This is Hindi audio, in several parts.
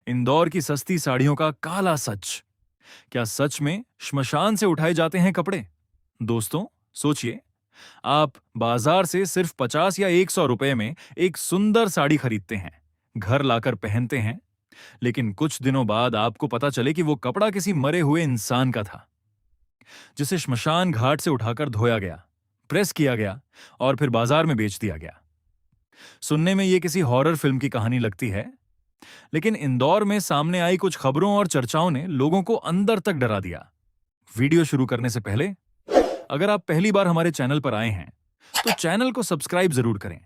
इंदौर की सस्ती साड़ियों का काला सच। क्या सच में श्मशान से उठाए जाते हैं कपड़े? दोस्तों, सोचिए, आप बाजार से सिर्फ 50 या 100 रुपए में एक सुंदर साड़ी खरीदते हैं, घर लाकर पहनते हैं, लेकिन कुछ दिनों बाद आपको पता चले कि वो कपड़ा किसी मरे हुए इंसान का था, जिसे श्मशान घाट से उठाकर धोया गया, प्रेस किया गया और फिर बाजार में बेच दिया गया। सुनने में ये किसी हॉरर फिल्म की कहानी लगती है, लेकिन इंदौर में सामने आई कुछ खबरों और चर्चाओं ने लोगों को अंदर तक डरा दिया। वीडियो शुरू करने से पहले, अगर आप पहली बार हमारे चैनल पर आए हैं, तो चैनल को सब्सक्राइब जरूर करें,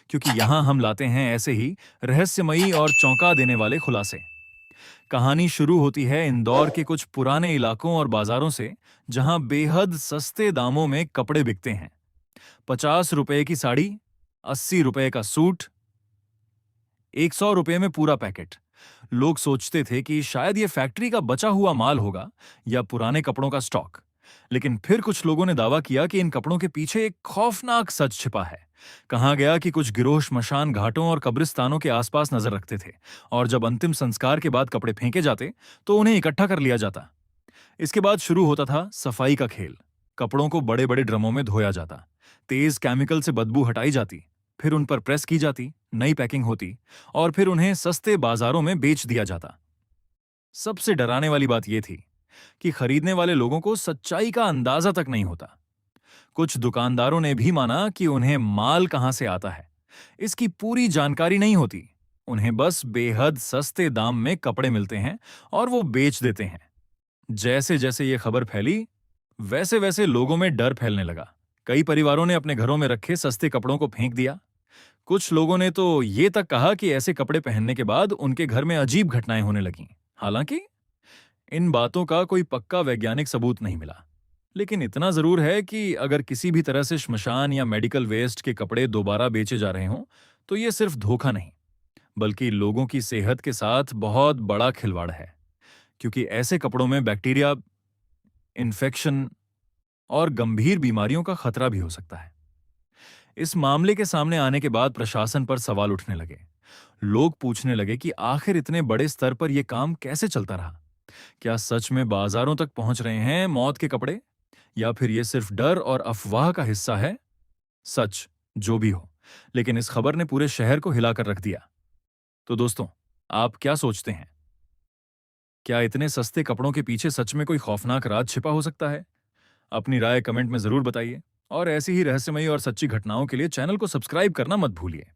क्योंकि यहां हम लाते हैं ऐसे ही रहस्यमयी और चौंका देने वाले खुलासे। कहानी शुरू होती है इंदौर के कुछ पुराने इलाकों और बाजारों से, जहां बेहद सस्ते दामों में कपड़े बिकते हैं। 50 रुपए की साड़ी, 80 रुपए का सूट, 100 रुपए में पूरा पैकेट। लोग सोचते थे कि शायद ये फैक्ट्री का बचा हुआ माल होगा या पुराने कपड़ों का स्टॉक। लेकिन फिर कुछ लोगों ने दावा किया कि इन कपड़ों के पीछे एक खौफनाक सच छिपा है। कहा गया कि कुछ गिरोह श्मशान घाटों और कब्रिस्तानों के आसपास नजर रखते थे, और जब अंतिम संस्कार के बाद कपड़े फेंके जाते तो उन्हें इकट्ठा कर लिया जाता। इसके बाद शुरू होता था सफाई का खेल। कपड़ों को बड़े बड़े ड्रमों में धोया जाता, तेज केमिकल से बदबू हटाई जाती, फिर उन पर प्रेस की जाती, नई पैकिंग होती और फिर उन्हें सस्ते बाजारों में बेच दिया जाता। सबसे डराने वाली बात यह थी कि खरीदने वाले लोगों को सच्चाई का अंदाजा तक नहीं होता। कुछ दुकानदारों ने भी माना कि उन्हें माल कहां से आता है, इसकी पूरी जानकारी नहीं होती। उन्हें बस बेहद सस्ते दाम में कपड़े मिलते हैं और वो बेच देते हैं। जैसे जैसे ये खबर फैली, वैसे वैसे लोगों में डर फैलने लगा। कई परिवारों ने अपने घरों में रखे सस्ते कपड़ों को फेंक दिया। कुछ लोगों ने तो ये तक कहा कि ऐसे कपड़े पहनने के बाद उनके घर में अजीब घटनाएं होने लगीं। हालांकि इन बातों का कोई पक्का वैज्ञानिक सबूत नहीं मिला, लेकिन इतना जरूर है कि अगर किसी भी तरह से श्मशान या मेडिकल वेस्ट के कपड़े दोबारा बेचे जा रहे हों, तो ये सिर्फ धोखा नहीं, बल्कि लोगों की सेहत के साथ बहुत बड़ा खिलवाड़ है। क्योंकि ऐसे कपड़ों में बैक्टीरिया, इन्फेक्शन और गंभीर बीमारियों का खतरा भी हो सकता है। इस मामले के सामने आने के बाद प्रशासन पर सवाल उठने लगे। लोग पूछने लगे कि आखिर इतने बड़े स्तर पर यह काम कैसे चलता रहा। क्या सच में बाजारों तक पहुंच रहे हैं मौत के कपड़े, या फिर यह सिर्फ डर और अफवाह का हिस्सा है? सच जो भी हो, लेकिन इस खबर ने पूरे शहर को हिलाकर रख दिया। तो दोस्तों, आप क्या सोचते हैं? क्या इतने सस्ते कपड़ों के पीछे सच में कोई खौफनाक राज छिपा हो सकता है? अपनी राय कमेंट में जरूर बताइए, और ऐसी ही रहस्यमयी और सच्ची घटनाओं के लिए चैनल को सब्सक्राइब करना मत भूलिए।